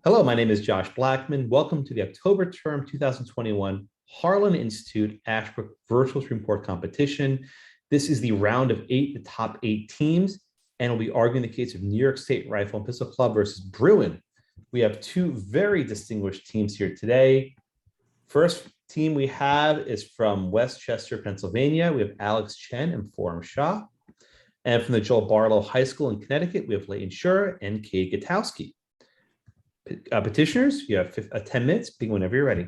Hello, my name is Josh Blackman. Welcome to the October term 2021 Harlan Institute Ashbrook Virtual Supreme Court Competition. This is the round of eight, the top eight teams, and we'll be arguing the case of New York State Rifle and Pistol Club versus Bruin. We have two very distinguished teams here today. First team we have is from Westchester, Pennsylvania. We have Alex Chen and Forum Shah. And from the Joel Barlow High School in Connecticut, we have Leighton Schur and Kay Gutowski. Petitioners, you have 10 minutes. Begin whenever you're ready.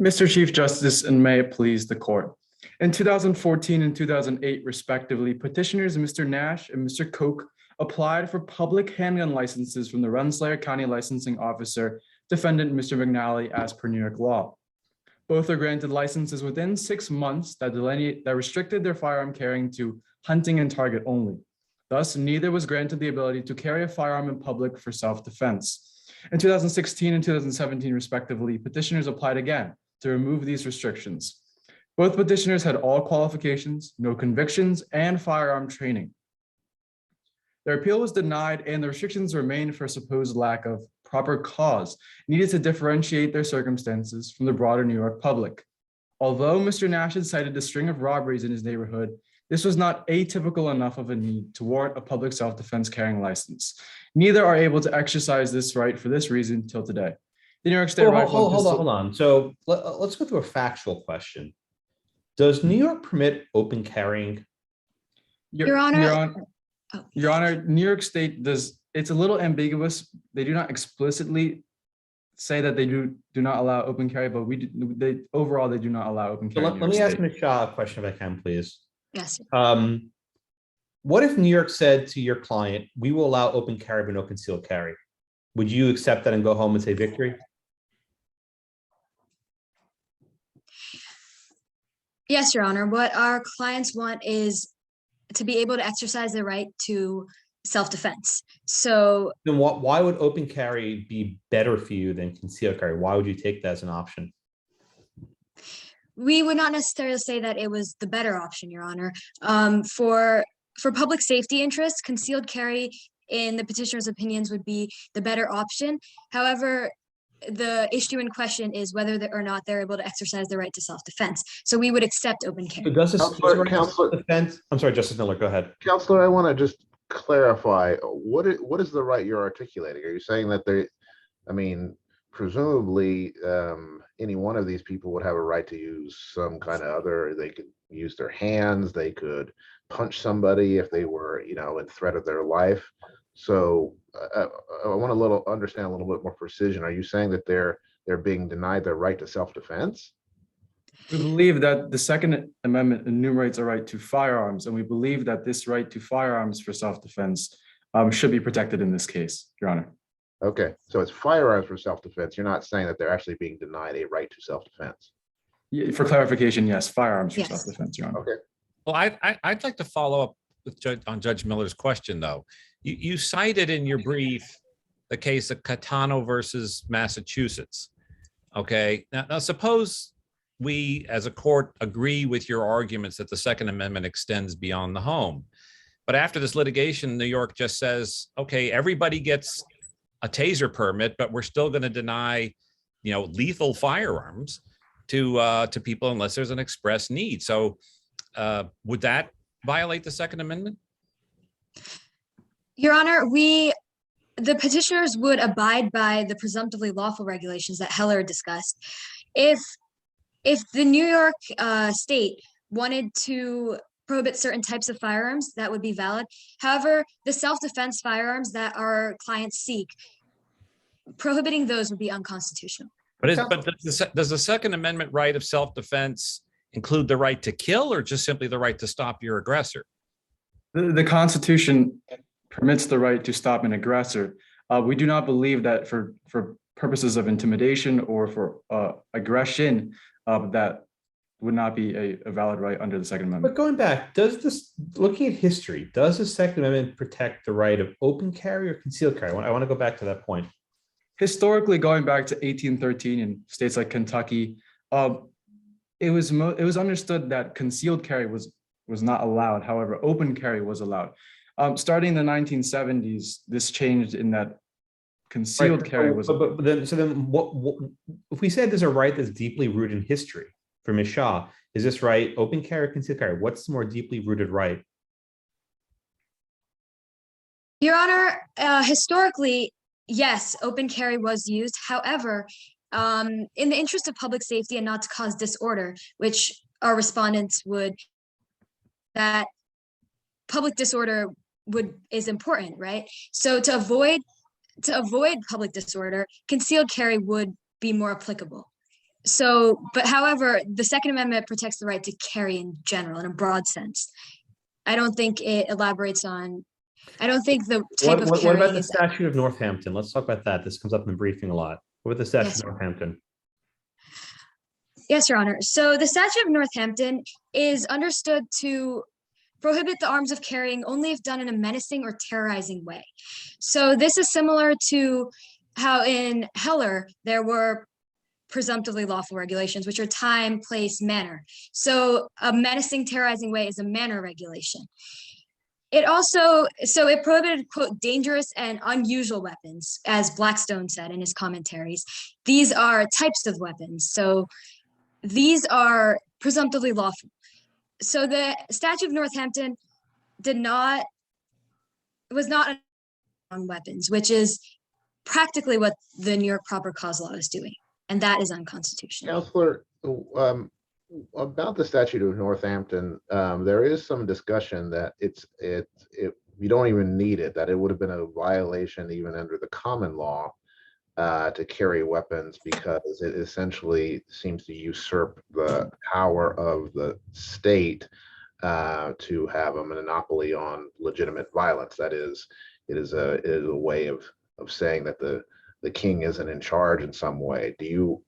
Mr. Chief Justice, and may it please the court. In 2014 and 2008, respectively, petitioners Mr. Nash and Mr. Koch applied for public handgun licenses from the Rensselaer County Licensing Officer, defendant Mr. McNally, as per New York law. Both are granted licenses within 6 months that restricted their firearm carrying to hunting and target only. Thus, neither was granted the ability to carry a firearm in public for self-defense. In 2016 and 2017, respectively, petitioners applied again to remove these restrictions. Both petitioners had all qualifications, no convictions, and firearm training. Their appeal was denied, and the restrictions remained for a supposed lack of proper cause needed to differentiate their circumstances from the broader New York public. Although Mr. Nash had cited a string of robberies in his neighborhood, this was not atypical enough of a need to warrant a public self-defense carrying license. Neither are able to exercise this right for this reason till today. The New York State Rifle Hold on. So let's go through a factual question. Does New York permit open carrying? Your Honor, New York State does. It's a little ambiguous. They do not explicitly say that they do not allow open carry, but overall they do not allow open carry. So let me ask Ms. Shah a question if I can, please. Yes. What if New York said to your client, we will allow open carry but no concealed carry? Would you accept that and go home and say victory? Yes, Your Honor. What our clients want is to be able to exercise the right to self-defense. So then why would open carry be better for you than concealed carry? Why would you take that as an option? we would not necessarily say that it was the better option, Your Honor. For public safety interests, concealed carry, in the petitioner's opinions, would be the better option. However, the issue in question is whether or not they're able to exercise the right to self-defense. So we would accept open carry. So does this Counselor, defense? I'm sorry, Justice Miller, go ahead. Counselor, I want to just clarify, what is the right you're articulating? Are you saying that presumably any one of these people would have a right to use some kind of other, they could use their hands, they could punch somebody if they were, in threat of their life. So I want to understand a little bit more precision. Are you saying that they're being denied their right to self-defense? We believe that the Second Amendment enumerates a right to firearms, and we believe that this right to firearms for self-defense should be protected in this case, Your Honor. Okay, so it's firearms for self-defense. You're not saying that they're actually being denied a right to self-defense. Yeah, for clarification, yes, firearms for self-defense, Your Honor. Okay. Well, I'd like to follow up with on Judge Miller's question, though. You cited in your brief the case of Catano versus Massachusetts. Okay, now suppose we as a court agree with your arguments that the Second Amendment extends beyond the home. But after this litigation, New York just says, okay, everybody gets a taser permit, but we're still going to deny, lethal firearms to people unless there's an express need. So would that violate the Second Amendment? Your Honor, the petitioners would abide by the presumptively lawful regulations that Heller discussed. If the New York state wanted to prohibit certain types of firearms, that would be valid. However, the self-defense firearms that our clients seek, prohibiting those would be unconstitutional. But does the Second Amendment right of self-defense include the right to kill, or just simply the right to stop your aggressor? The Constitution permits the right to stop an aggressor. We do not believe that for purposes of intimidation or for aggression, that would not be a valid right under the Second Amendment. But going back, looking at history, does the Second Amendment protect the right of open carry or concealed carry? I want to go back to that point. Historically, going back to 1813 in states like Kentucky, it was understood that concealed carry was not allowed. However, open carry was allowed. Starting in the 1970s, this changed in that concealed carry was. But then what if we said there's a right that's deeply rooted in history for Ms. Shaw? Is this right open carry or concealed carry? What's the more deeply rooted right? Your Honor, historically, yes, open carry was used. However, in the interest of public safety and not to cause disorder, which our respondents would, that public disorder is important, right? So to avoid public disorder, concealed carry would be more applicable. So, but however, the Second Amendment protects the right to carry in general, in a broad sense. I don't think it elaborates on, I don't think the type of What carrying about the is. statute of Northampton? Let's talk about that. This comes up in the briefing a lot. What about the statute Yes. of Northampton? Yes, Your Honor. So the Statute of Northampton is understood to prohibit the arms of carrying only if done in a menacing or terrorizing way. So this is similar to how in Heller there were presumptively lawful regulations, which are time, place, manner. So a menacing, terrorizing way is a manner regulation. It prohibited, quote, dangerous and unusual weapons, as Blackstone said in his commentaries. These are types of weapons. So these are presumptively lawful. So the Statute of Northampton was not on weapons, which is practically what the New York proper cause law is doing. And that is unconstitutional. Counselor, about the statute of Northampton, there is some discussion that you don't even need it, that it would have been a violation even under the common law to carry weapons because it essentially seems to usurp the power of the state to have a monopoly on legitimate violence. That is, it is a way of saying that the king isn't in charge in some way. Do you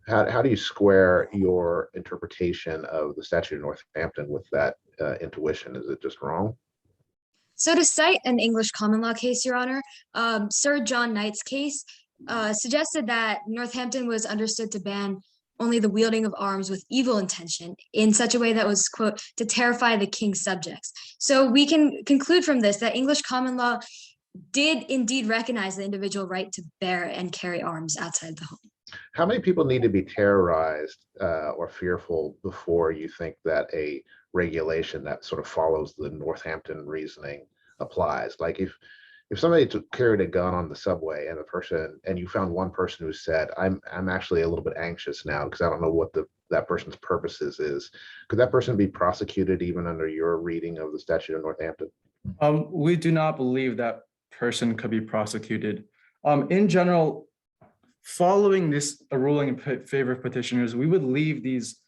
how do you square your interpretation of the statute of Northampton with that intuition? Is it just wrong? So to cite an English common law case, Your Honor, Sir John Knight's case suggested that Northampton was understood to ban only the wielding of arms with evil intention in such a way that was, quote, to terrify the king's subjects. So we can conclude from this that English common law did indeed recognize the individual right to bear and carry arms outside the home. How many people need to be terrorized or fearful before you think that a regulation that sort of follows the Northampton reasoning applies? Like if somebody carried a gun on the subway and you found one person who said, I'm actually a little bit anxious now because I don't know what that person's purposes is, could that person be prosecuted even under your reading of the statute of Northampton? We do not believe that person could be prosecuted. In general, following this ruling in favor of petitioners, we would leave these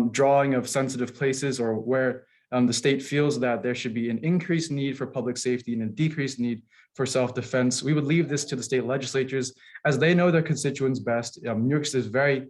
drawing of sensitive places or where the state feels that there should be an increased need for public safety and a decreased need for self-defense. We would leave this to the state legislatures as they know their constituents best. New York State is a very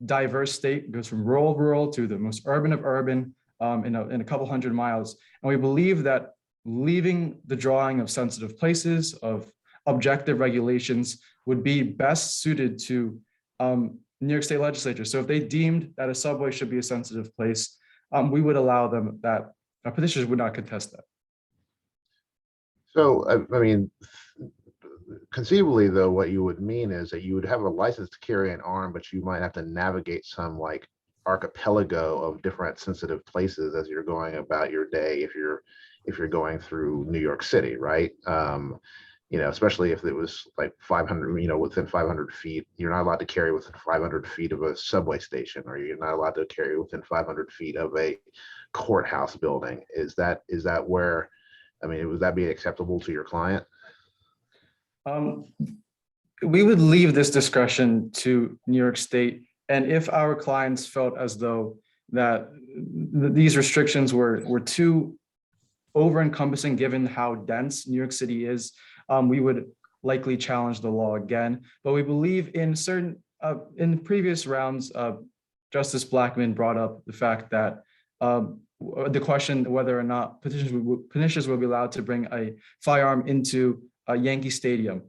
diverse state. It goes from rural to the most urban of urban in a couple hundred miles. And we believe that leaving the drawing of sensitive places, of objective regulations would be best suited to New York State legislature. So if they deemed that a subway should be a sensitive place, we would allow them that. Petitioners would not contest that. So, I mean, conceivably, though, what you would mean is that you would have a license to carry an arm, but you might have to navigate some like archipelago of different sensitive places as you're going about your day if you're going through New York City, right? Especially if it was like 500, within 500 feet, you're not allowed to carry within 500 feet of a subway station, or you're not allowed to carry within 500 feet of a courthouse building. Is that where, would that be acceptable to your client? We would leave this discretion to New York State. And if our clients felt as though that these restrictions were too over-encompassing given how dense New York City is, we would likely challenge the law again. But we believe in in previous rounds, Justice Blackmun brought up the fact that the question whether or not petitioners will be allowed to bring a firearm into a Yankee Stadium.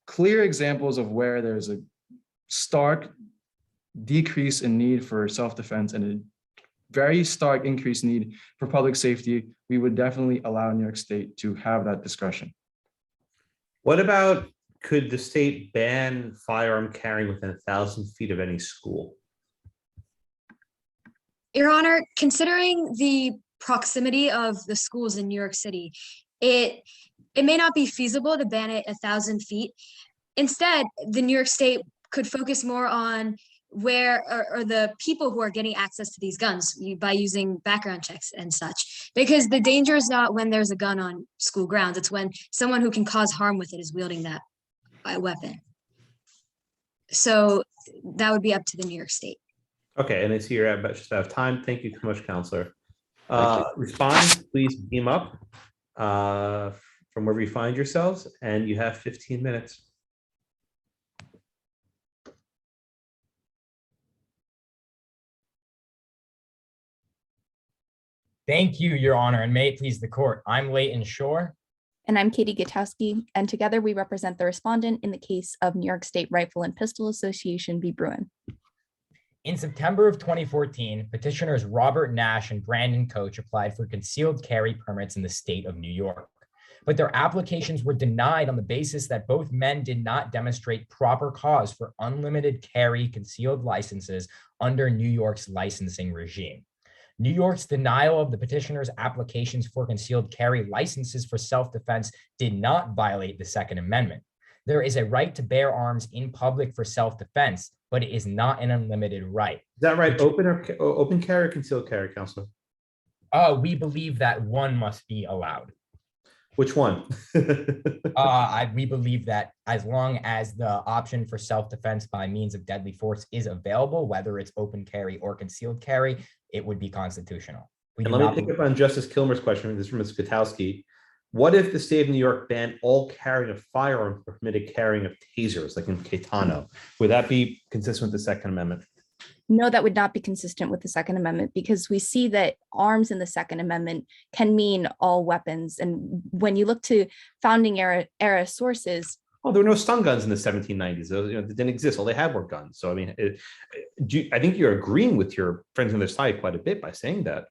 Clear examples of where there's a stark decrease in need for self-defense and a very stark increased need for public safety, we would definitely allow New York State to have that discretion. What about could the state ban firearm carrying within 1,000 feet of any school? Your Honor, considering the proximity of the schools in New York City, it may not be feasible to ban it 1,000 feet. Instead, the New York State could focus more on where or the people who are getting access to these guns by using background checks and such. Because the danger is not when there's a gun on school grounds, it's when someone who can cause harm with it is wielding that weapon. So that would be up to the New York State. Okay, and I see you're at just out of time. Thank you so much, Counselor. Thank Respondents, please beam up from wherever you find yourselves, and you have 15 minutes. Thank you, Your Honor, and may it please the court. I'm Leighton Shore. And I'm Katie Gutowski, and together we represent the respondent in the case of New York State Rifle and Pistol Association v. Bruin. In September of 2014, petitioners Robert Nash and Brandon Koch applied for concealed carry permits in the state of New York. But their applications were denied on the basis that both men did not demonstrate proper cause for unlimited carry concealed licenses under New York's licensing regime. New York's denial of the petitioners' applications for concealed carry licenses for self-defense did not violate the Second Amendment. There is a right to bear arms in public for self-defense, but it is not an unlimited right. Is that right? Open carry or concealed carry, Counselor? We believe that one must be allowed. Which one? We believe that as long as the option for self-defense by means of deadly force is available, whether it's open carry or concealed carry, it would be constitutional. And let me pick up on Justice Kilmer's question. This is from Ms. Gutowski. What if the state of New York banned all carrying of firearms but permitted carrying of tasers, like in Caetano? Would that be consistent with the Second Amendment? No, that would not be consistent with the Second Amendment, because we see that arms in the Second Amendment can mean all weapons. And when you look to founding era sources. Oh, there were no stun guns in the 1790s. Those, they didn't exist. All they had were guns. So, I mean, I think you're agreeing with your friends on their side quite a bit by saying that.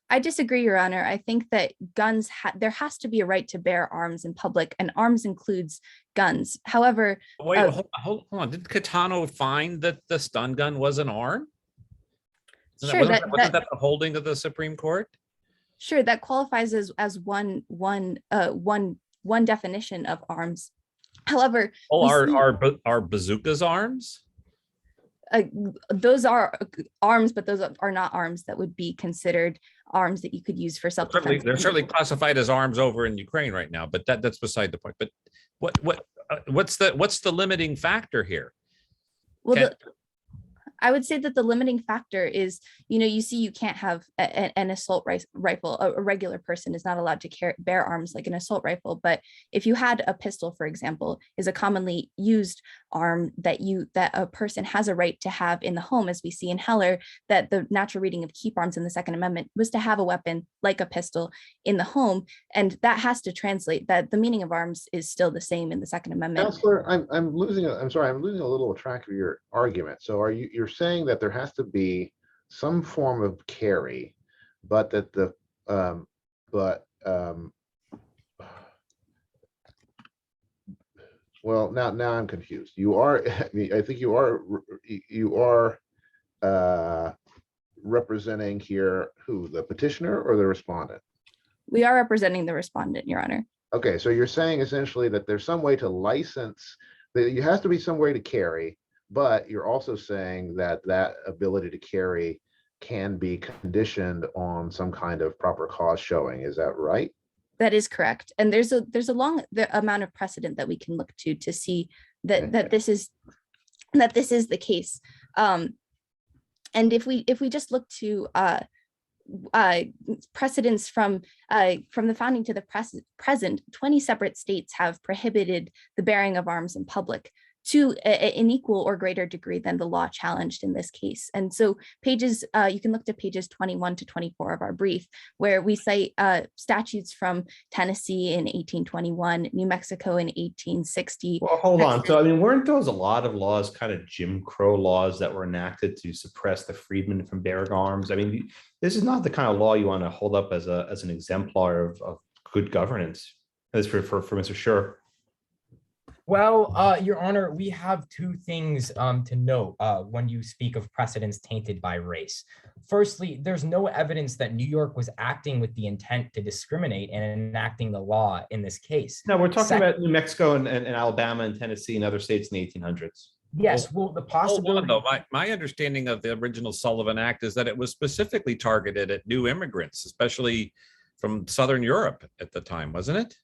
I disagree, Your Honor. I think that guns, there has to be a right to bear arms in public, and arms includes guns. However, Wait, hold on. Did Caetano find that the stun gun was an arm? Sure, Wasn't that the holding of the Supreme Court? Sure, that qualifies as one definition of arms. However, are bazookas arms? Those are arms, but those are not arms that would be considered arms that you could use for self-defense. They're certainly classified as arms over in Ukraine right now, but that's beside the point. But what's the limiting factor here? Well, I would say that the limiting factor is, you see, you can't have an assault rifle. A regular person is not allowed to bear arms like an assault rifle. But if you had a pistol, for example, is a commonly used arm that a person has a right to have in the home, as we see in Heller, that the natural reading of keep arms in the Second Amendment was to have a weapon like a pistol in the home. And that has to translate that the meaning of arms is still the same in the Second Amendment. Counselor, I'm losing a little track of your argument. So you're saying that there has to be some form of carry, but that well, now I'm confused. I think you are representing here who, the petitioner or the respondent? We are representing the respondent, Your Honor. Okay, so you're saying essentially that there's some way to license, that you have to be some way to carry, but you're also saying that ability to carry can be conditioned on some kind of proper cause showing. Is that right? That is correct. And there's a long amount of precedent that we can look to see that this is the case. And if we just look to precedents from the founding to the present, 20 separate states have prohibited the bearing of arms in public to an equal or greater degree than the law challenged in this case. And so you can look to pages 21 to 24 of our brief, where we cite statutes from Tennessee in 1821, New Mexico in 1860. Well, hold on. So, I mean, weren't those a lot of laws, kind of Jim Crow laws that were enacted to suppress the freedmen from bearing arms? I mean, this is not the kind of law you want to hold up as an exemplar of good governance, as for Mr. Schur. Well, Your Honor, we have two things to note when you speak of precedents tainted by race. Firstly, there's no evidence that New York was acting with the intent to discriminate and enacting the law in this case. No, we're talking Second, about New Mexico and Alabama and Tennessee and other states in the 1800s. yes, well, the Hold on, possibility. though. My understanding of the original Sullivan Act is that it was specifically targeted at new immigrants, especially from Southern Europe at the time, wasn't it?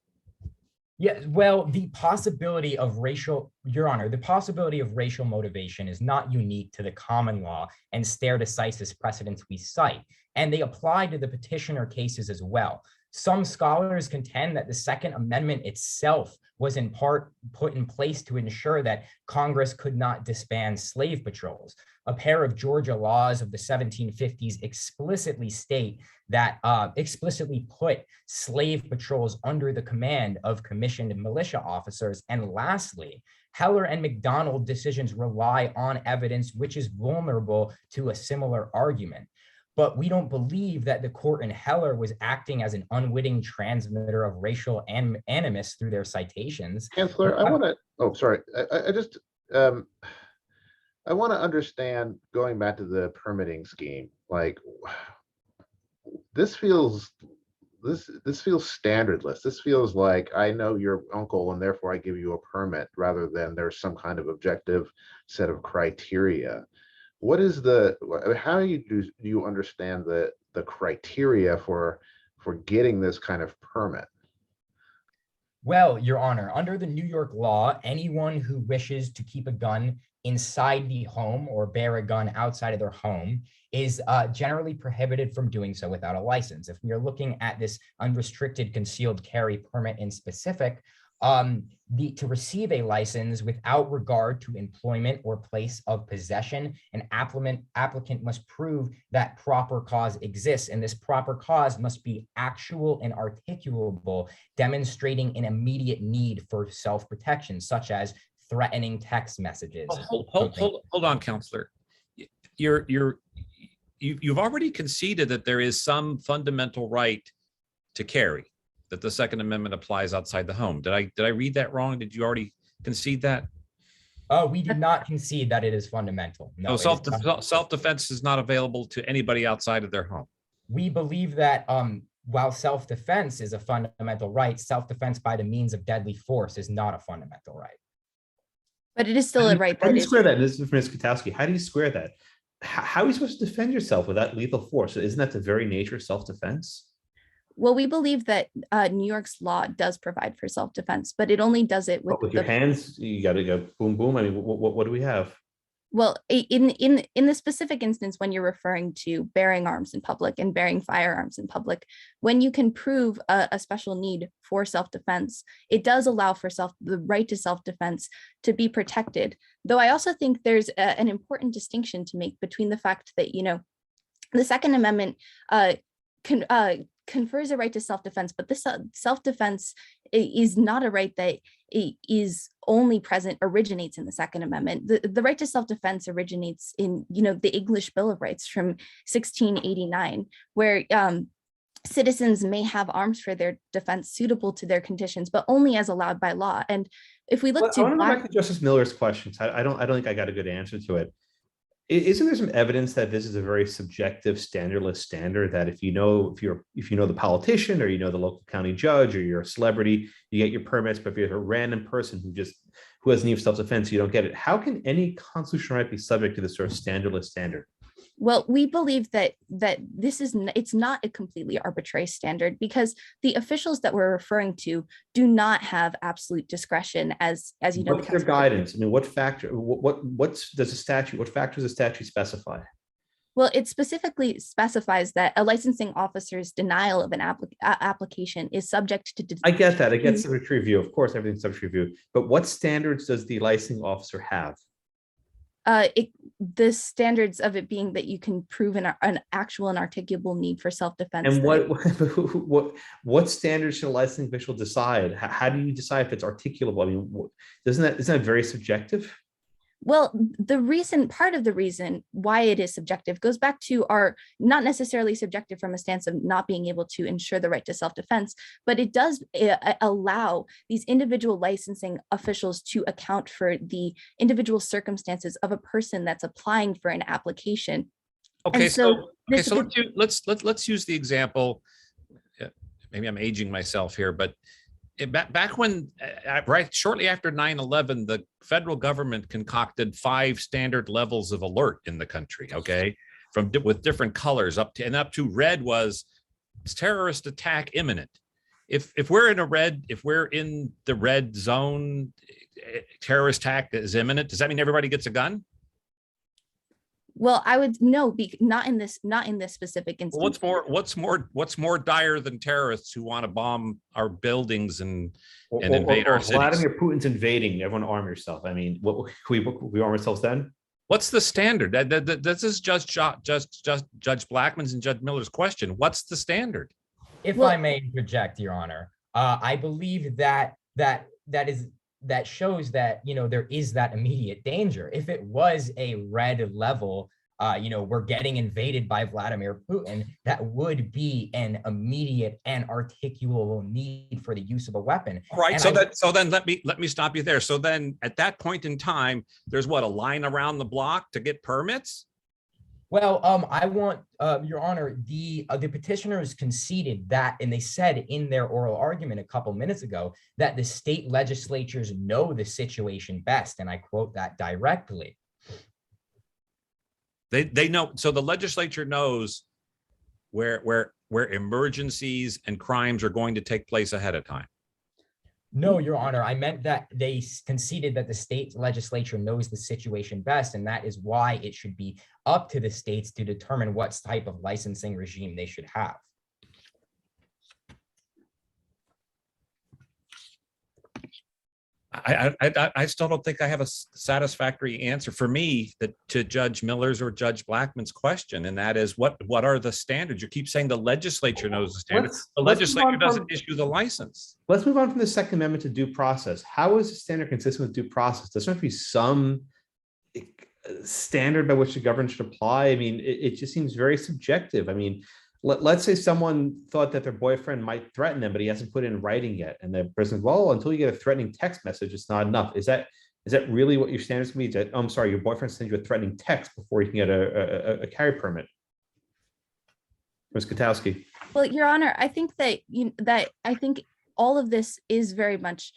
Yeah, well, the possibility of racial, Your Honor, the possibility of racial motivation is not unique to the common law and stare decisis precedents we cite, and they apply to the petitioner cases as well. Some scholars contend that the Second Amendment itself was in part put in place to ensure that Congress could not disband slave patrols. A pair of Georgia laws of the 1750s explicitly state that explicitly put slave patrols under the command of commissioned militia officers. And lastly, Heller and McDonald decisions rely on evidence which is vulnerable to a similar argument. But we don't believe that the court in Heller was acting as an unwitting transmitter of racial animus through their citations. Chancellor, I want to, oh, sorry. I just, I want to understand, going back to the permitting scheme, like this feels standardless. This feels like I know your uncle and therefore I give you a permit, rather than there's some kind of objective set of criteria. What is how do you understand the criteria for getting this kind of permit? Well, Your Honor, under the New York law, anyone who wishes to keep a gun inside the home or bear a gun outside of their home is generally prohibited from doing so without a license. If we are looking at this unrestricted concealed carry permit in specific, to receive a license without regard to employment or place of possession, an applicant must prove that proper cause exists, and this proper cause must be actual and articulable, demonstrating an immediate need for self-protection, such as threatening text messages. Hold on, Counselor. You've already conceded that there is some fundamental right to carry, that the Second Amendment applies outside the home. Did I read that wrong? Did you already concede that? Oh, we did not concede that it is fundamental. No, self-defense is not available to anybody outside of their home. We believe that while self-defense is a fundamental right, self-defense by the means of deadly force is not a fundamental right. But it is still a right. How do you square that? This is from Ms. Kotowski. How do you square that? How are you supposed to defend yourself without lethal force? Isn't that the very nature of self-defense? Well, we believe that New York's law does provide for self-defense, but it only does it with your hands. You got to go boom, boom. I mean, what do we have? Well, in the specific instance, when you're referring to bearing arms in public and bearing firearms in public, when you can prove a special need for self-defense, it does allow for the right to self-defense to be protected. Though I also think there's an important distinction to make between the fact that, the Second Amendment confers a right to self-defense, but this self-defense is not a right that is only originates in the Second Amendment. The right to self-defense originates in, the English Bill of Rights from 1689, where citizens may have arms for their defense suitable to their conditions, but only as allowed by law. And if we look I want to go back to Justice Miller's questions. I don't think I got a good answer to it. Isn't there some evidence that this is a very subjective, standardless standard, that if you know the politician, or the local county judge, or you're a celebrity, you get your permits, but if you're a random person who has need of self-defense, you don't get it? How can any constitutional right be subject to this sort of standardless standard? Well, we believe that it's not a completely arbitrary standard, because the officials that we're referring to do not have absolute discretion, as you know. What's their guidance? I mean, what factors does the statute specify? Well, it specifically specifies that a licensing officer's denial of an application is subject to. I get that. I get subject to review. Of course, everything's subject to review. But what standards does the licensing officer have? The standards of it being that you can prove an actual and articulable need for self-defense. And what standards should a licensing official decide? How do you decide if it's articulable? I mean, isn't that very subjective? Well, part of the reason why it is subjective goes back to our not necessarily subjective from a stance of not being able to ensure the right to self-defense, but it does allow these individual licensing officials to account for the individual circumstances of a person that's applying for an application. Okay, And so this- let's use the example. Maybe I'm aging myself here, but back when, right shortly after 9/11, the federal government concocted 5 standard levels of alert in the country. Okay, with different colors up to red was terrorist attack imminent. If we're in the red zone, terrorist attack is imminent. Does that mean everybody gets a gun? Well, I would no, not in this specific instance. What's more dire than terrorists who want to bomb our buildings and invade our cities? Vladimir Putin's invading. Everyone arm yourself. I mean, what we arm ourselves then? What's the standard? This is Judge Blackman's and Judge Miller's question. What's the standard? If I may interject, Your Honor, I believe that shows that, there is that immediate danger. If it was a red level, we're getting invaded by Vladimir Putin, that would be an immediate and articulable need for the use of a weapon. Right. And so then let me stop you there. So then at that point in time, there's a line around the block to get permits? Well, I want, Your Honor, the petitioners conceded that, and they said in their oral argument a couple minutes ago that the state legislatures know the situation best, and I quote that directly. They know, so the legislature knows where emergencies and crimes are going to take place ahead of time. No, Your Honor, I meant that they conceded that the state legislature knows the situation best, and that is why it should be up to the states to determine what type of licensing regime they should have. I still don't think I have a satisfactory answer for me to Judge Miller's or Judge Blackman's question, and that is what are the standards? You keep saying the legislature knows the standards. The legislature doesn't issue the license. Let's move on from the Second Amendment to due process. How is the standard consistent with due process? Does there have to be some standard by which the government should apply? I mean, it just seems very subjective. I mean, let's say someone thought that their boyfriend might threaten them, but he hasn't put it in writing yet. And the person says, well, until you get a threatening text message, it's not enough. Is that really what your standards can be? That, I'm sorry, your boyfriend sends you a threatening text before you can get a carry permit? Ms. Kotowski. Well, Your Honor, I think that I think all of this is very much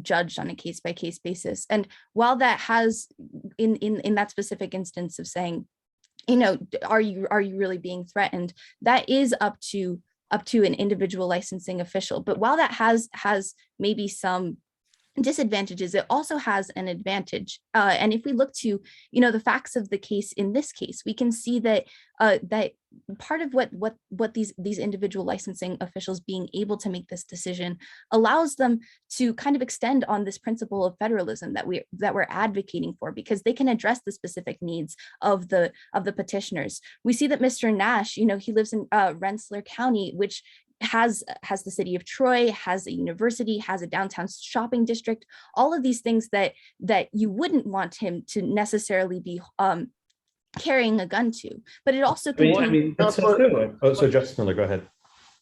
judged on a case-by-case basis. And while that has in that specific instance of saying, are you really being threatened? That is up to an individual licensing official. But while that has maybe some disadvantages, it also has an advantage. And if we look to, the facts of the case in this case, we can see that that part of what these individual licensing officials being able to make this decision allows them to kind of extend on this principle of federalism that we're advocating for, because they can address the specific needs of the petitioners. We see that Mr. Nash, he lives in Rensselaer County, which has the city of Troy, has a university, has a downtown shopping district, all of these things that you wouldn't want him to necessarily be carrying a gun to. But it also so Justice Miller, go ahead.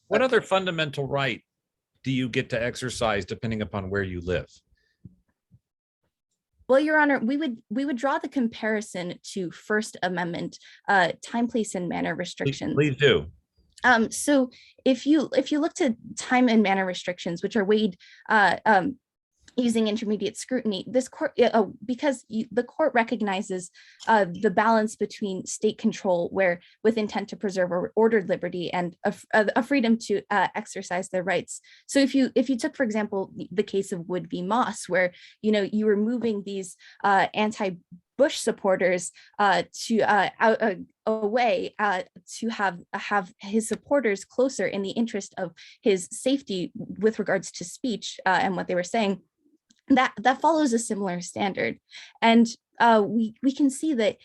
What other fundamental right do you get to exercise depending upon where you live? Well, Your Honor, we would draw the comparison to First Amendment time, place, and manner restrictions. Please do. So if you look to time and manner restrictions, which are weighed using intermediate scrutiny, this court, because the court recognizes the balance between state control, with intent to preserve ordered liberty, and a freedom to exercise their rights. So if you took, for example, the case of Wood v. Moss, where you were moving these anti-Bush supporters away to have his supporters closer in the interest of his safety with regards to speech and what they were saying, that follows a similar standard. And we can see that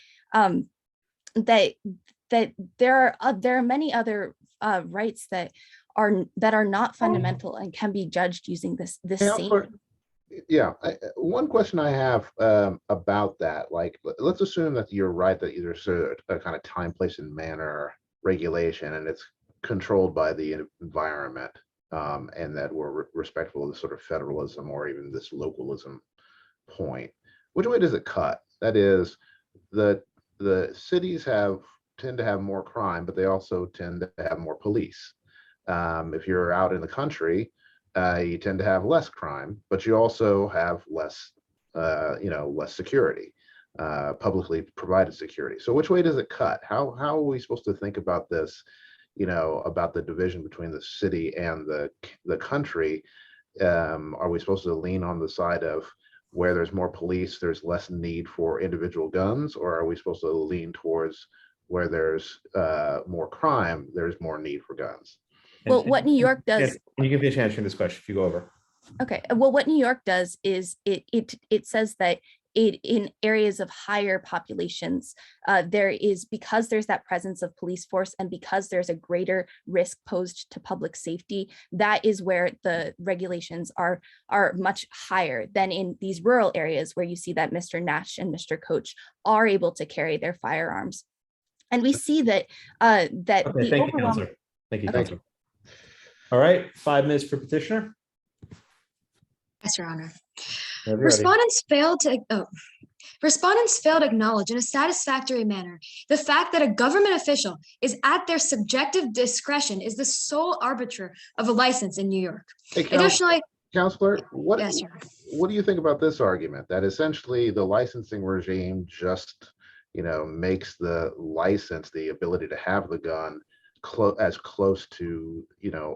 that there are many other rights that are not fundamental and can be judged using this same. Yeah, one question I have about that, like, let's assume that you're right, that there's a kind of time, place, and manner regulation, and it's controlled by the environment, and that we're respectful of the sort of federalism or even this localism point. Which way does it cut? That is, the cities tend to have more crime, but they also tend to have more police. If you're out in the country, you tend to have less crime, but you also have less, less security, publicly provided security. So which way does it cut? How are we supposed to think about this? About the division between the city and the country. Are we supposed to lean on the side of where there's more police, there's less need for individual guns, or are we supposed to lean towards where there's more crime, there's more need for guns? Well, what New York does, And you can finish answering this question if you go over. okay, well, what New York does is it says that in areas of higher populations, there is, because there's that presence of police force and because there's a greater risk posed to public safety, that is where the regulations are much higher than in these rural areas where you see that Mr. Nash and Mr. Coach are able to carry their firearms. And we see that that Okay, the thank you, overwhelming, Counselor. Thank you. Okay. Thank you. All right, 5 minutes for petitioner. Yes, Your Honor. Whenever you're ready. Respondents fail to acknowledge in a satisfactory manner the fact that a government official is at their subjective discretion is the sole arbiter of a license in New York. Hey, Additionally, Counselor, yes, Your Honor. what do you think about this argument that essentially the licensing regime just, makes the license, the ability to have the gun, as close to,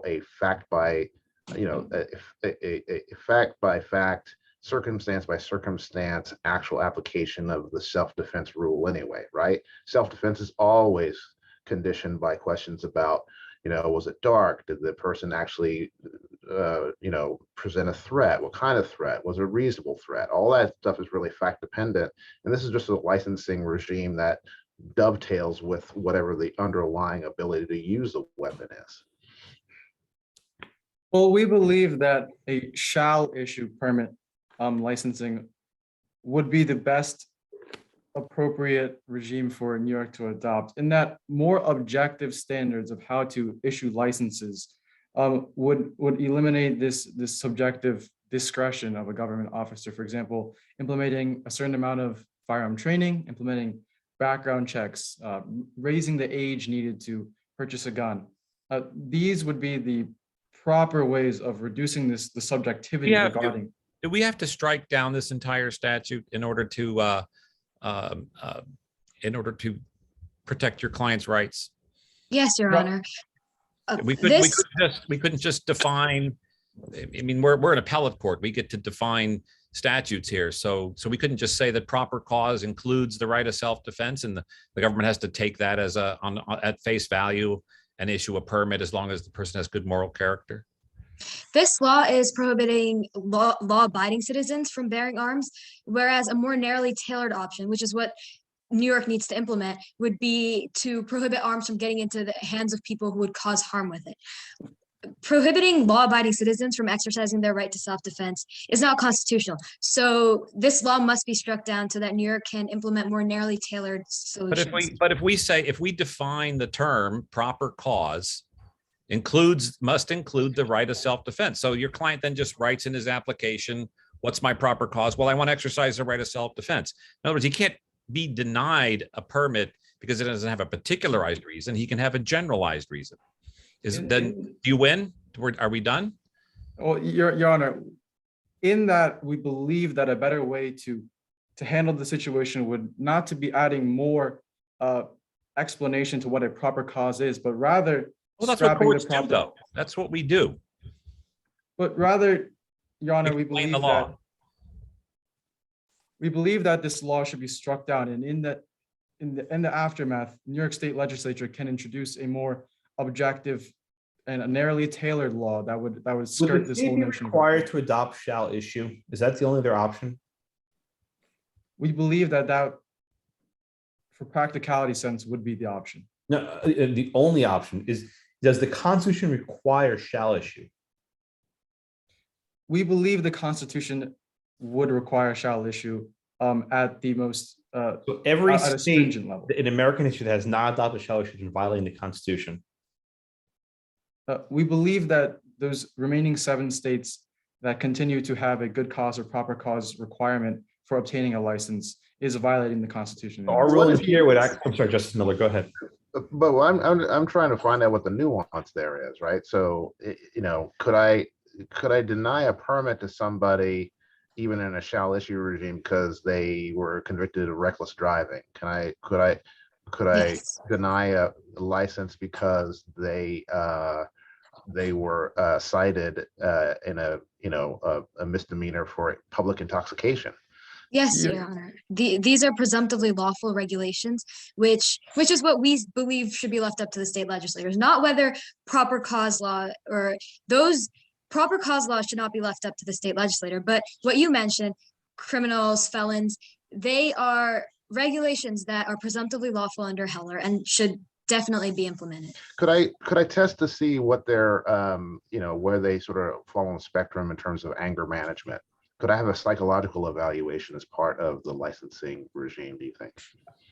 a fact by, a fact by fact, circumstance by circumstance, actual application of the self-defense rule anyway, right? Self-defense is always conditioned by questions about, was it dark? Did the person actually, present a threat? What kind of threat? Was it a reasonable threat? All that stuff is really fact dependent. And this is just a licensing regime that dovetails with whatever the underlying ability to use the weapon is. Well, we believe that a shall issue permit licensing would be the best appropriate regime for New York to adopt, in that more objective standards of how to issue licenses would eliminate this subjective discretion of a government officer. For example, implementing a certain amount of firearm training, implementing background checks, raising the age needed to purchase a gun. These would be the proper ways of reducing the subjectivity regarding. Do we have to strike down this entire statute in order to protect your client's rights? Yes, Your No. Honor. We couldn't just define. I mean, we're an appellate court. We get to define statutes here, so we couldn't just say that proper cause includes the right of self-defense, and the government has to take that as at face value and issue a permit as long as the person has good moral character. This law is prohibiting law-abiding citizens from bearing arms, whereas a more narrowly tailored option, which is what New York needs to implement, would be to prohibit arms from getting into the hands of people who would cause harm with it. Prohibiting law-abiding citizens from exercising their right to self-defense is not constitutional. So this law must be struck down so that New York can implement more narrowly tailored solutions. But if we define the term proper cause must include the right of self-defense. So your client then just writes in his application, what's my proper cause? Well, I want to exercise the right of self-defense. In other words, he can't be denied a permit because it doesn't have a particularized reason. He can have a generalized reason. Do you win? Are we done? Well, Your Honor, in that we believe that a better way to handle the situation would not to be adding more explanation to what a proper cause is, but rather. Well, that's what courts do, though. That's what we do. But rather, Your Honor, we believe the law. that this law should be struck down, and in the aftermath, New York State Legislature can introduce a more objective and a narrowly tailored law that would skirt this whole notion. Required to adopt shall issue. Is that the only other option? We believe that for practicality sense would be the option. No, the only option is, does the Constitution require shall issue? We believe the Constitution would require shall issue at the most So every at a state stringent level. in American history that has not adopted shall issue is violating the Constitution. We believe that those remaining 7 states that continue to have a good cause or proper cause requirement for obtaining a license is violating the Constitution. Our What ruling if you- here would act, I'm sorry, Justice Miller, go ahead. But I'm trying to find out what the nuance there is, right? So, you know, could I deny a permit to somebody even in a shall issue regime because they were convicted of reckless driving? Could I Yes. deny a license because they were cited in a misdemeanor for public intoxication? Yes, Yeah. Your Honor. These are presumptively lawful regulations, which is what we believe should be left up to the state legislators, not whether proper cause law or those proper cause laws should not be left up to the state legislator. But what you mentioned, criminals, felons, they are regulations that are presumptively lawful under Heller and should definitely be implemented. Could I test to see what their where they sort of fall on the spectrum in terms of anger management? Could I have a psychological evaluation as part of the licensing regime, do you think?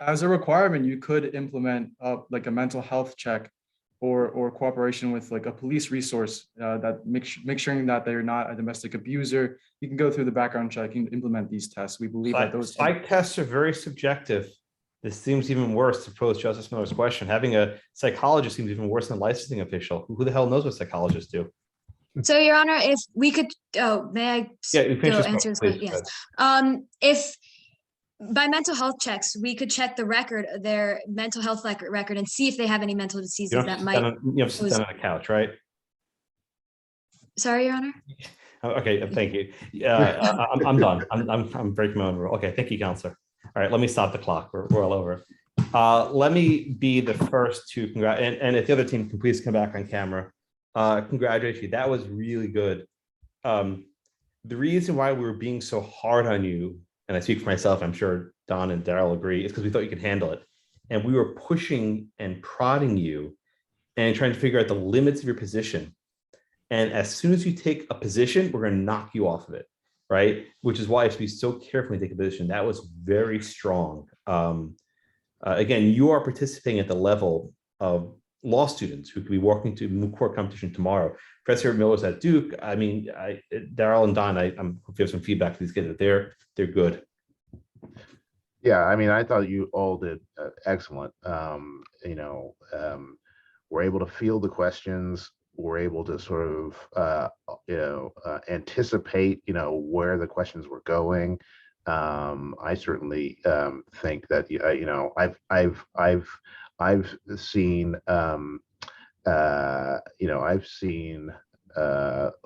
As a requirement, you could implement like a mental health check or cooperation with like a police resource that make sure that they're not a domestic abuser. You can go through the background check and implement these tests. We believe that those Psych tests are very subjective. This seems even worse to pose Justice Miller's question. Having a psychologist seems even worse than a licensing official. Who the hell knows what psychologists do? So, Your Honor, if we could, may I You finish go this answer this please, question? Judge. Yes. If by mental health checks, we could check the record, their mental health record, and see if they have any mental You diseases don't that sit might. down on, you have to sit pose- down on a couch, right? Sorry, Your Honor. Okay, thank you. I'm done. I'm breaking my own rule. Okay, thank you, Counselor. All right, let me stop the clock. We're all over. Let me be the first to congratulate, and if the other team can please come back on camera. Congratulate you. That was really good. The reason why we were being so hard on you, and I speak for myself, I'm sure Don and Daryl agree, is because we thought you could handle it. And we were pushing and prodding you and trying to figure out the limits of your position. And as soon as you take a position, we're going to knock you off of it, right? Which is why I have to be so careful when you take a position. That was very strong. Again, you are participating at the level of law students who could be walking to moot court competition tomorrow. Professor Miller's at Duke. I mean, Daryl and Don, I'm give some feedback to these kids. They're good. Yeah, I mean, I thought you all did excellent. We're able to field the questions. We're able to sort of, anticipate, where the questions were going. I certainly think that, I've seen, I've seen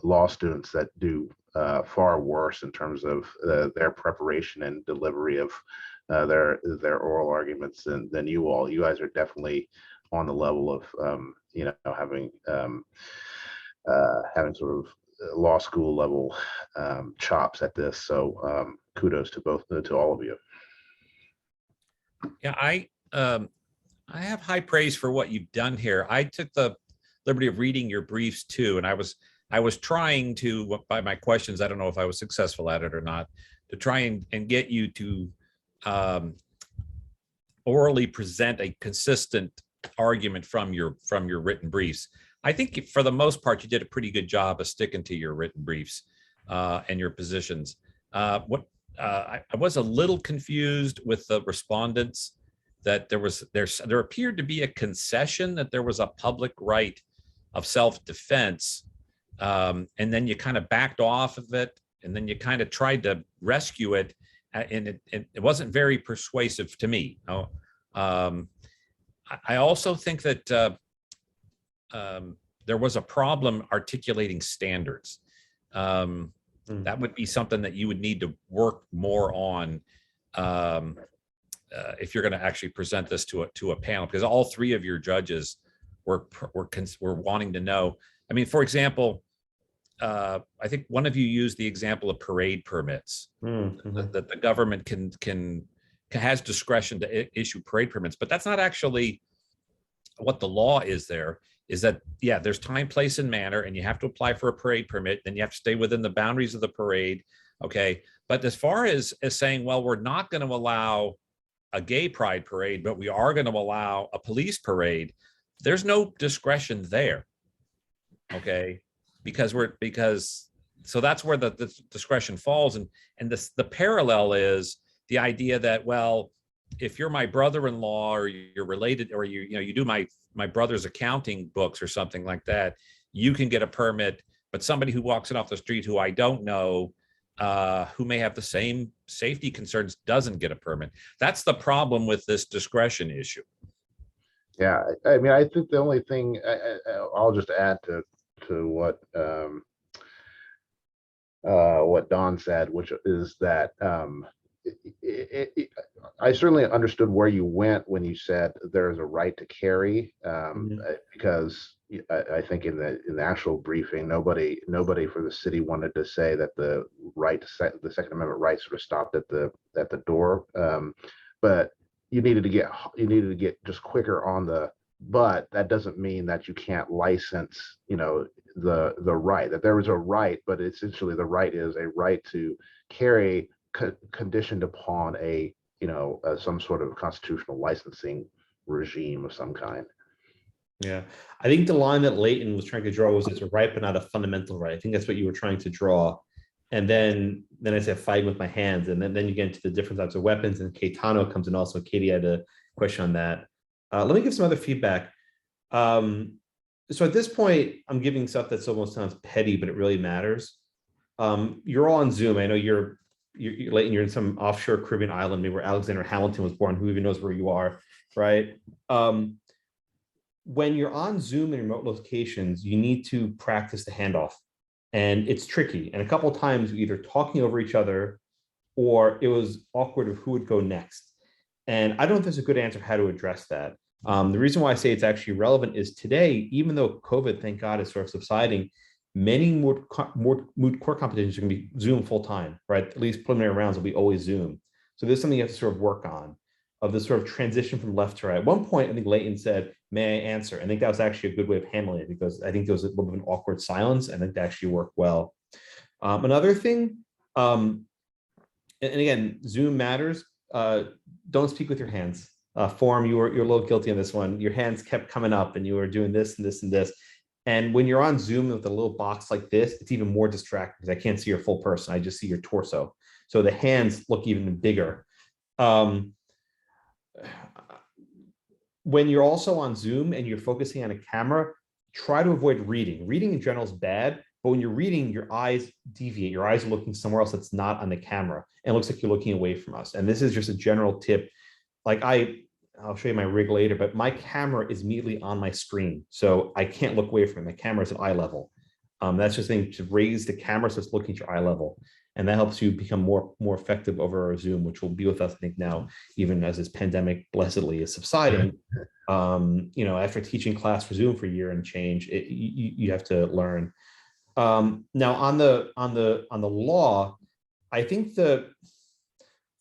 law students that do far worse in terms of their preparation and delivery of their oral arguments than you all. You guys are definitely on the level of having sort of law school level chops at this. So kudos to all of you. Yeah, I have high praise for what you've done here. I took the liberty of reading your briefs too, and I was trying to, by my questions, I don't know if I was successful at it or not, to try and get you to orally present a consistent argument from your written briefs. I think for the most part, you did a pretty good job of sticking to your written briefs and your positions. I was a little confused with the respondents that there appeared to be a concession that there was a public right of self-defense, and then you kind of backed off of it, and then you kind of tried to rescue it, and it wasn't very persuasive to me. I also think that there was a problem articulating standards. That would be something that you would need to work more on if you're going to actually present this to a panel, because all 3 of your judges were wanting to know. I mean, for example, I think one of you used the example of parade permits, that the government has discretion to issue parade permits, but that's not actually what the law is there. is that, yeah, there's time, place, and manner, and you have to apply for a parade permit, then you have to stay within the boundaries of the parade. Okay. But as far as saying, well, we're not going to allow a gay pride parade, but we are going to allow a police parade, there's no discretion there. Okay. Because so that's where the discretion falls. And the parallel is the idea that, well, if you're my brother-in-law or you're related, or you do my brother's accounting books or something like that, you can get a permit, but somebody who walks in off the street who I don't know, who may have the same safety concerns, doesn't get a permit. That's the problem with this discretion issue. Yeah, I mean, I think the only thing I'll just add to what Don said, which is that I certainly understood where you went when you said there's a right to carry, because I think in the actual briefing, nobody for the city wanted to say that the Second Amendment right sort of stopped at the door, but you needed to get just quicker on the. But that doesn't mean that you can't license, the right, that there is a right, but essentially the right is a right to carry conditioned upon some sort of constitutional licensing regime of some kind. Yeah, I think the line that Leighton was trying to draw was it's a right but not a fundamental right. I think that's what you were trying to draw. And then I said fighting with my hands, and then you get into the different types of weapons, and Caetano comes in also. Katie had a question on that. Let me give some other feedback. So at this point, I'm giving stuff that's almost sounds petty, but it really matters. You're all on Zoom. I know you're Leighton, you're in some offshore Caribbean island, maybe where Alexander Hamilton was born. Who even knows where you are, right? When you're on Zoom in remote locations, you need to practice the handoff. And it's tricky. And a couple of times we either talking over each other or it was awkward of who would go next. And I don't know if there's a good answer how to address that. The reason why I say it's actually relevant is today, even though COVID, thank God, is sort of subsiding, many moot court competitions are going to be Zoom full time, right? At least preliminary rounds will be always Zoom. So there's something you have to sort of work on, of this sort of transition from left to right. At one point, I think Leighton said, "May I answer?" I think that was actually a good way of handling it, because I think there was a little bit of an awkward silence. I think that actually worked well. Another thing, and again, Zoom matters. Don't speak with your hands. Form, you're a little guilty on this one. Your hands kept coming up and you were doing this and this and this. And when you're on Zoom with a little box like this, it's even more distracting because I can't see your full person. I just see your torso. So the hands look even bigger. When you're also on Zoom and you're focusing on a camera, try to avoid reading. Reading in general is bad, but when you're reading, your eyes deviate. Your eyes are looking somewhere else that's not on the camera. And it looks like you're looking away from us. And this is just a general tip. Like I'll show you my rig later, but my camera is immediately on my screen. So I can't look away from it. The camera is at eye level. That's just thing to raise the camera so it's looking at your eye level. And that helps you become more effective over our Zoom, which will be with us, I think, now, even as this pandemic blessedly is subsiding. After teaching class for Zoom for a year and change, you have to learn. Now on the law, I think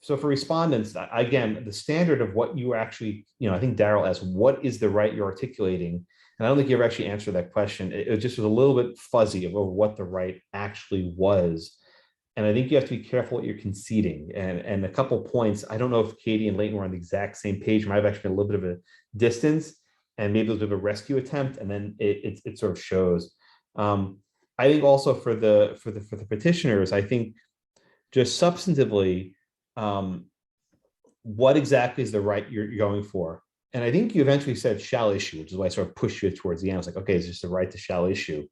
so for respondents, again, the standard of what you actually, I think Daryl asked, what is the right you're articulating? And I don't think you ever actually answered that question. It just was a little bit fuzzy over what the right actually was. And I think you have to be careful what you're conceding. And a couple points, I don't know if Katie and Leighton were on the exact same page. Might have actually been a little bit of a distance, and maybe it was a bit of a rescue attempt, and then it sort of shows. I think also for the petitioners, I think just substantively, what exactly is the right you're going for? And I think you eventually said shall issue, which is why I sort of pushed you towards the end. I was like, okay, it's just the right to shall issue.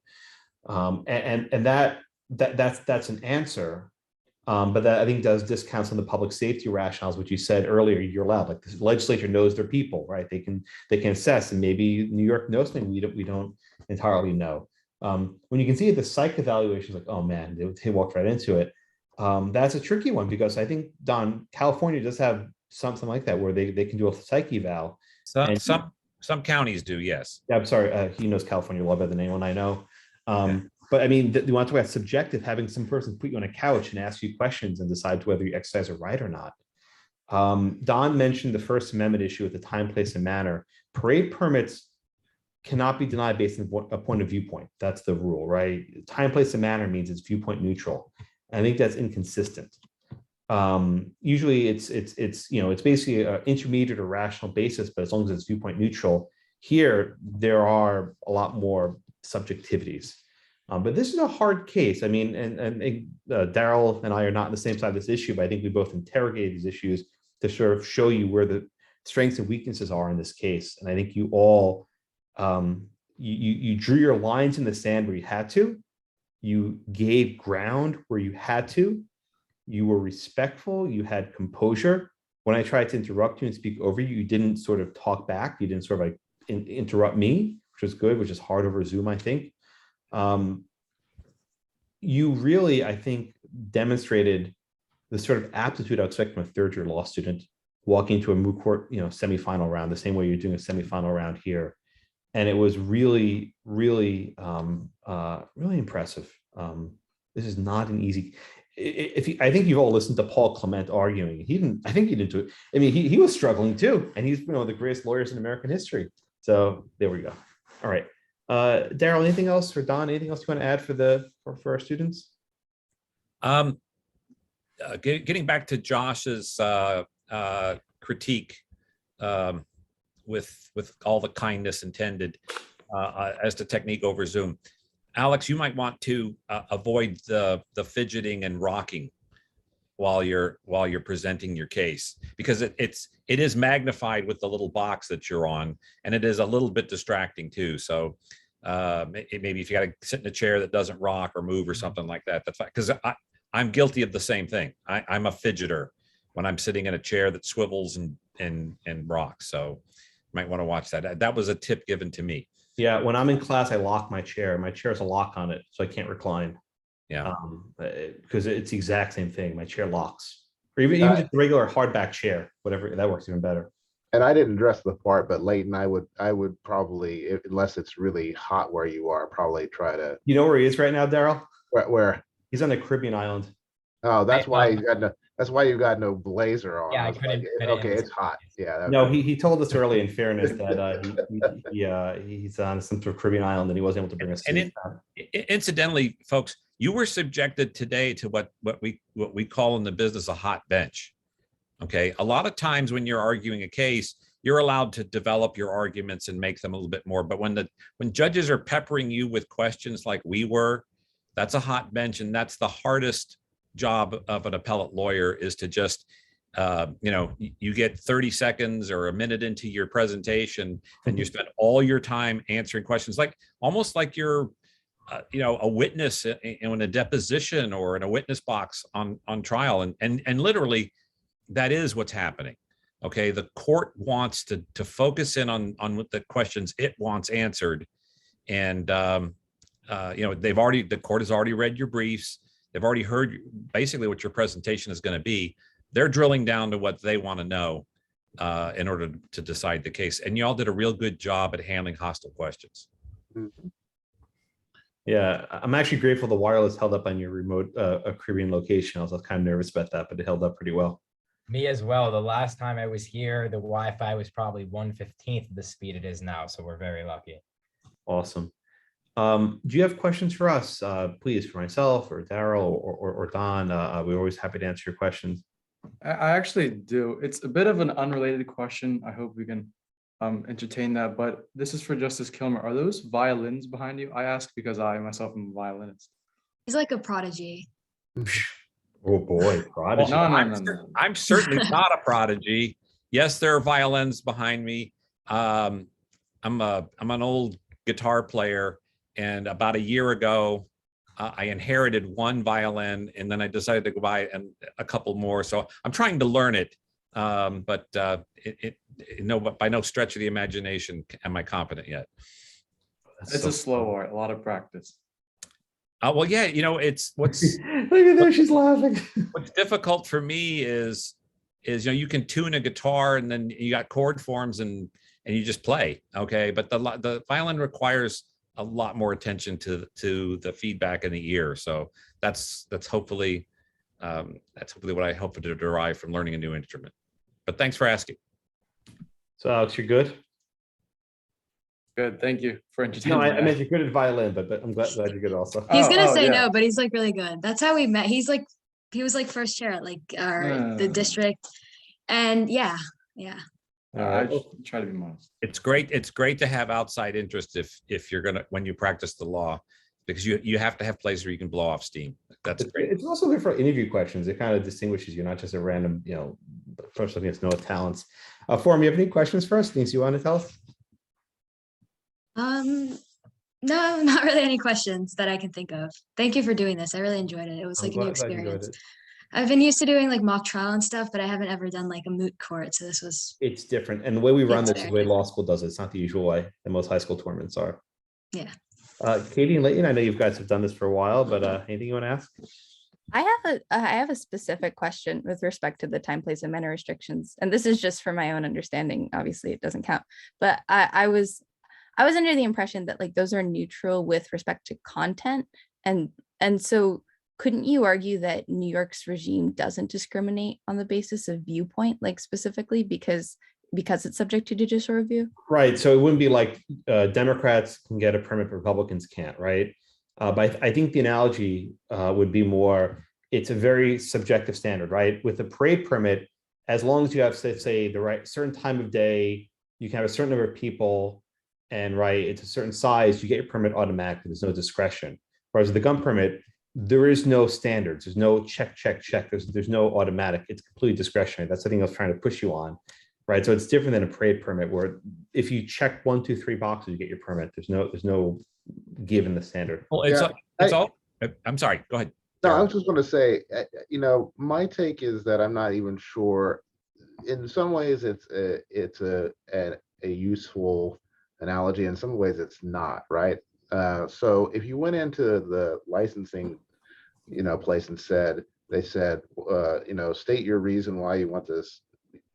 And that's an answer. But that I think does discount some of the public safety rationales, which you said earlier, you're allowed. Like the legislature knows their people, right? They can assess, and maybe New York knows something we don't entirely know. When you can see the psych evaluations, like, oh man, they walked right into it. That's a tricky one, because I think, Don, California does have something like that where they can do a psych eval. Some counties do, yes. Yeah, I'm sorry. He knows California law better than anyone I know. But I mean, you want to talk about subjective, having some person put you on a couch and ask you questions and decide whether you exercise a right or not. Don mentioned the First Amendment issue with the time, place, and manner. Parade permits cannot be denied based on a point of viewpoint. That's the rule, right? Time, place, and manner means it's viewpoint neutral. I think that's inconsistent. Usually it's basically an intermediate or rational basis, but as long as it's viewpoint neutral, here there are a lot more subjectivities. But this is a hard case. I mean, and Daryl and I are not on the same side of this issue, but I think we both interrogate these issues to sort of show you where the strengths and weaknesses are in this case. And I think you all, you drew your lines in the sand where you had to, you gave ground where you had to, you were respectful, you had composure. When I tried to interrupt you and speak over you, you didn't sort of talk back, you didn't sort of like interrupt me, which was good, which is hard over Zoom, I think. You really, I think, demonstrated the sort of aptitude I expect from a third-year law student walking into a moot court, semifinal round, the same way you're doing a semifinal round here. And it was really, really, really impressive. This is not an easy. I think you've all listened to Paul Clement arguing. I think he didn't. I mean, he was struggling too, and he's one of the greatest lawyers in American history. So there we go. All right, Daryl, anything else, or Don, anything else you want to add for our students? Getting back to Josh's critique, with all the kindness intended, as to technique over Zoom. Alex, you might want to avoid the fidgeting and rocking while you're presenting your case, because it is magnified with the little box that you're on, and it is a little bit distracting too. So maybe if you got to sit in a chair that doesn't rock or move or something like that, that's fine. Because I'm guilty of the same thing. I'm a fidgeter when I'm sitting in a chair that swivels and rocks. So you might want to watch that. That was a tip given to me. Yeah, when I'm in class, I lock my chair. My chair has a lock on it, so I can't recline. Yeah, because it's the exact same thing. My chair locks, or even just a regular hardback chair, whatever, that works even better. And I didn't dress the part, but Leighton, I would probably, unless it's really hot where you are, probably try to. You know where he is right now, Daryl? Where? He's on the Caribbean island. Oh, that's why he's got no. That's why you got no blazer on. Yeah, I couldn't. Okay, it's hot. Yeah. No, he told us early, in fairness, that he's on some sort of Caribbean island and he wasn't able to bring us. And incidentally, folks, you were subjected today to what we call in the business a hot bench. Okay, a lot of times when you're arguing a case, you're allowed to develop your arguments and make them a little bit more. But when judges are peppering you with questions like we were, that's a hot bench, and that's the hardest job of an appellate lawyer, is to just you get 30 seconds or a minute into your presentation and you spend all your time answering questions, like almost like you're a witness in a deposition or in a witness box on trial, and literally that is what's happening. Okay, the court wants to focus in on what the questions it wants answered, and the court has already read your briefs. They've already heard basically what your presentation is going to be. They're drilling down to what they want to know in order to decide the case. And you all did a real good job at handling hostile questions. Yeah, I'm actually grateful the wireless held up on your remote Caribbean location. I was kind of nervous about that, but it held up pretty well. Me as well. The last time I was here, the Wi-Fi was probably 1/15 of the speed it is now. So we're very lucky. Awesome. Do you have questions for us, please, for myself or Daryl or Don? We're always happy to answer your questions. I actually do. It's a bit of an unrelated question. I hope we can entertain that, but this is for Justice Kilmer. Are those violins behind you? I ask because I myself am a violinist. He's like a prodigy. Oh boy, prodigy. No. I'm certainly not a prodigy. Yes, there are violins behind me. I'm an old guitar player, and about a year ago, I inherited one violin, and then I decided to go buy a couple more. So I'm trying to learn it, but by no stretch of the imagination am I competent yet. It's a slow art, a lot of practice. Well, yeah, it's what's look at her, she's laughing. What's difficult for me is you can tune a guitar and then you got chord forms and you just play, okay? But the violin requires a lot more attention to the feedback in the ear. So that's hopefully what I hope to derive from learning a new instrument. But thanks for asking. So Alex, you're good? Good. Thank you for No, entertaining. I that. meant you're good at violin, but I'm glad you're good also. He's Oh, gonna say yeah. no, but he's like really good. That's how we met. He was like first chair at like the district, and yeah. All right. I try to be modest. It's great. It's great to have outside interest if you're gonna when you practice the law, because you have to have places where you can blow off steam. That's great. It's also good for interview questions. It kind of distinguishes you, not just a random, person against no talents. Forum, you have any questions for us? Things you want to tell us? No, not really any questions that I can think of. Thank you for doing this. I really enjoyed it. It was I'm like a new glad you enjoyed experience. it. I've been used to doing like mock trial and stuff, but I haven't ever done like a moot court. So this was, It's different. And the way we run It's this is the way law school does it. It's not the usual way that most high school tournaments are. yeah. Katie and Leighton, I know you guys have done this for a while, but anything you want to ask? I have a specific question with respect to the time, place, and manner restrictions, and this is just for my own understanding. Obviously, it doesn't count, but I was under the impression that like those are neutral with respect to content, and so couldn't you argue that New York's regime doesn't discriminate on the basis of viewpoint, like specifically because it's subject to judicial review? Right. So it wouldn't be like Democrats can get a permit, Republicans can't, right? But I think the analogy would be more, it's a very subjective standard, right? With a parade permit, as long as you have, say, the right certain time of day, you can have a certain number of people, and right, it's a certain size, you get your permit automatically. There's no discretion. Whereas the gun permit, there is no standards. There's no check. There's no automatic. It's completely discretionary. That's the thing I was trying to push you on, right? So it's different than a parade permit, where if you check 1, 2, 3 boxes, you get your permit. There's no given the standard. Well, I'm sorry. Go ahead. No, I Darryl. was just going to say, my take is that I'm not even sure. In some ways, it's a useful analogy. In some ways, it's not, right? So if you went into the licensing, place and they said, state your reason why you want this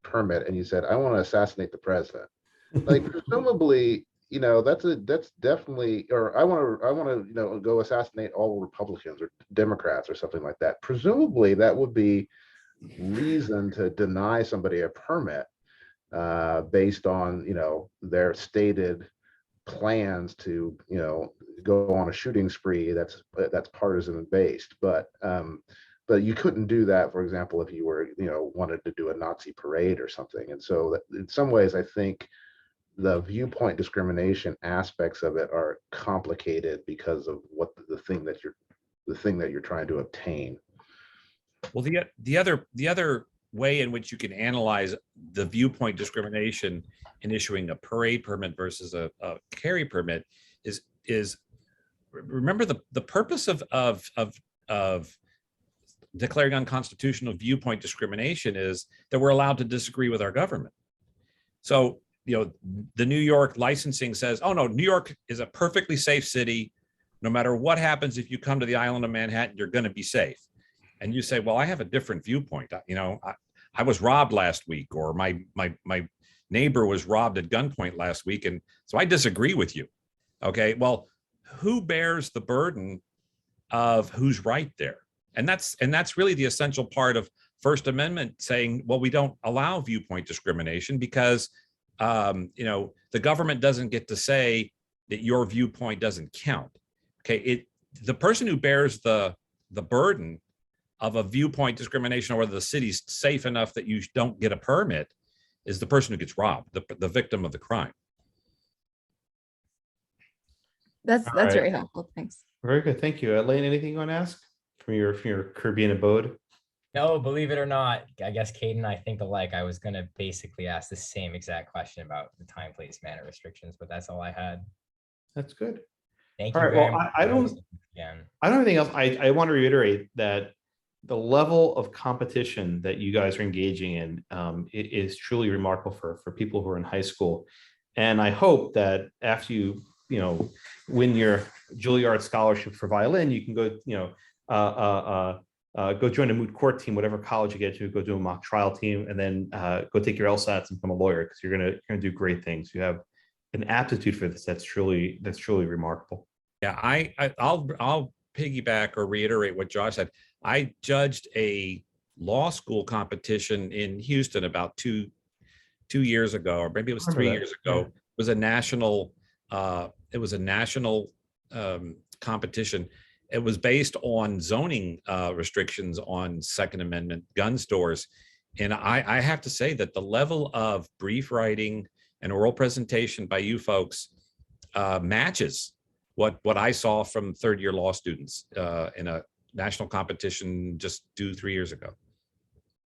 permit, and you said, I want to assassinate the president. Like presumably, that's definitely, or I want to go assassinate all Republicans or Democrats or something like that. Presumably, that would be reason to deny somebody a permit based on their stated plans to go on a shooting spree that's partisan based. But you couldn't do that, for example, if you were wanted to do a Nazi parade or something. And so in some ways, I think the viewpoint discrimination aspects of it are complicated because of what the thing that you're trying to obtain. Well, the other way in which you can analyze the viewpoint discrimination in issuing a parade permit versus a carry permit is remember the purpose of declaring unconstitutional viewpoint discrimination is that we're allowed to disagree with our government. So the New York licensing says, oh no, New York is a perfectly safe city. No matter what happens, if you come to the island of Manhattan, you're going to be safe. And you say, well, I have a different viewpoint. I was robbed last week, or my neighbor was robbed at gunpoint last week, and so I disagree with you. Okay, well, who bears the burden of who's right there? And that's really the essential part of First Amendment, saying, well, we don't allow viewpoint discrimination because the government doesn't get to say that your viewpoint doesn't count. Okay, the person who bears the burden of a viewpoint discrimination, or whether the city's safe enough that you don't get a permit, is the person who gets robbed, the victim of the crime. That's right. very helpful. Thanks. Very good. Thank you. Elaine, anything you want to ask from your Caribbean abode? No, believe it or not, I guess Kate and I think alike. I was going to basically ask the same exact question about the time, place, manner restrictions, but that's all I had. That's good. Thank All you right, very well, much. I don't have anything else. I want to reiterate that the level of competition that you guys are engaging in it is truly remarkable for people who are in high school. And I hope that after you win your Juilliard scholarship for violin, you can go go join a moot court team, whatever college you get to, go do a mock trial team, and then go take your LSATs and become a lawyer, because you're gonna do great things. You have an aptitude for this that's truly remarkable. Yeah, I'll piggyback or reiterate what Josh said. I judged a law school competition in Houston about two years ago, or maybe it was 3 years ago. Yeah. It was a national It was a national competition. It was based on zoning restrictions on Second Amendment gun stores. And I have to say that the level of brief writing and oral presentation by you folks matches what I saw from third-year law students in a national competition just 2-3 years ago.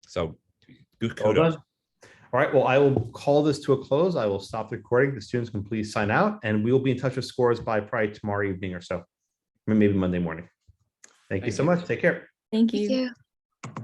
So good Well kudos. done. All right, well, I will call this to a close. I will stop the recording. The students can please sign out, and we will be in touch with scores by probably tomorrow evening or so, maybe Monday morning. Thank you Thank so you. much. Take care. Thank Thank you. you.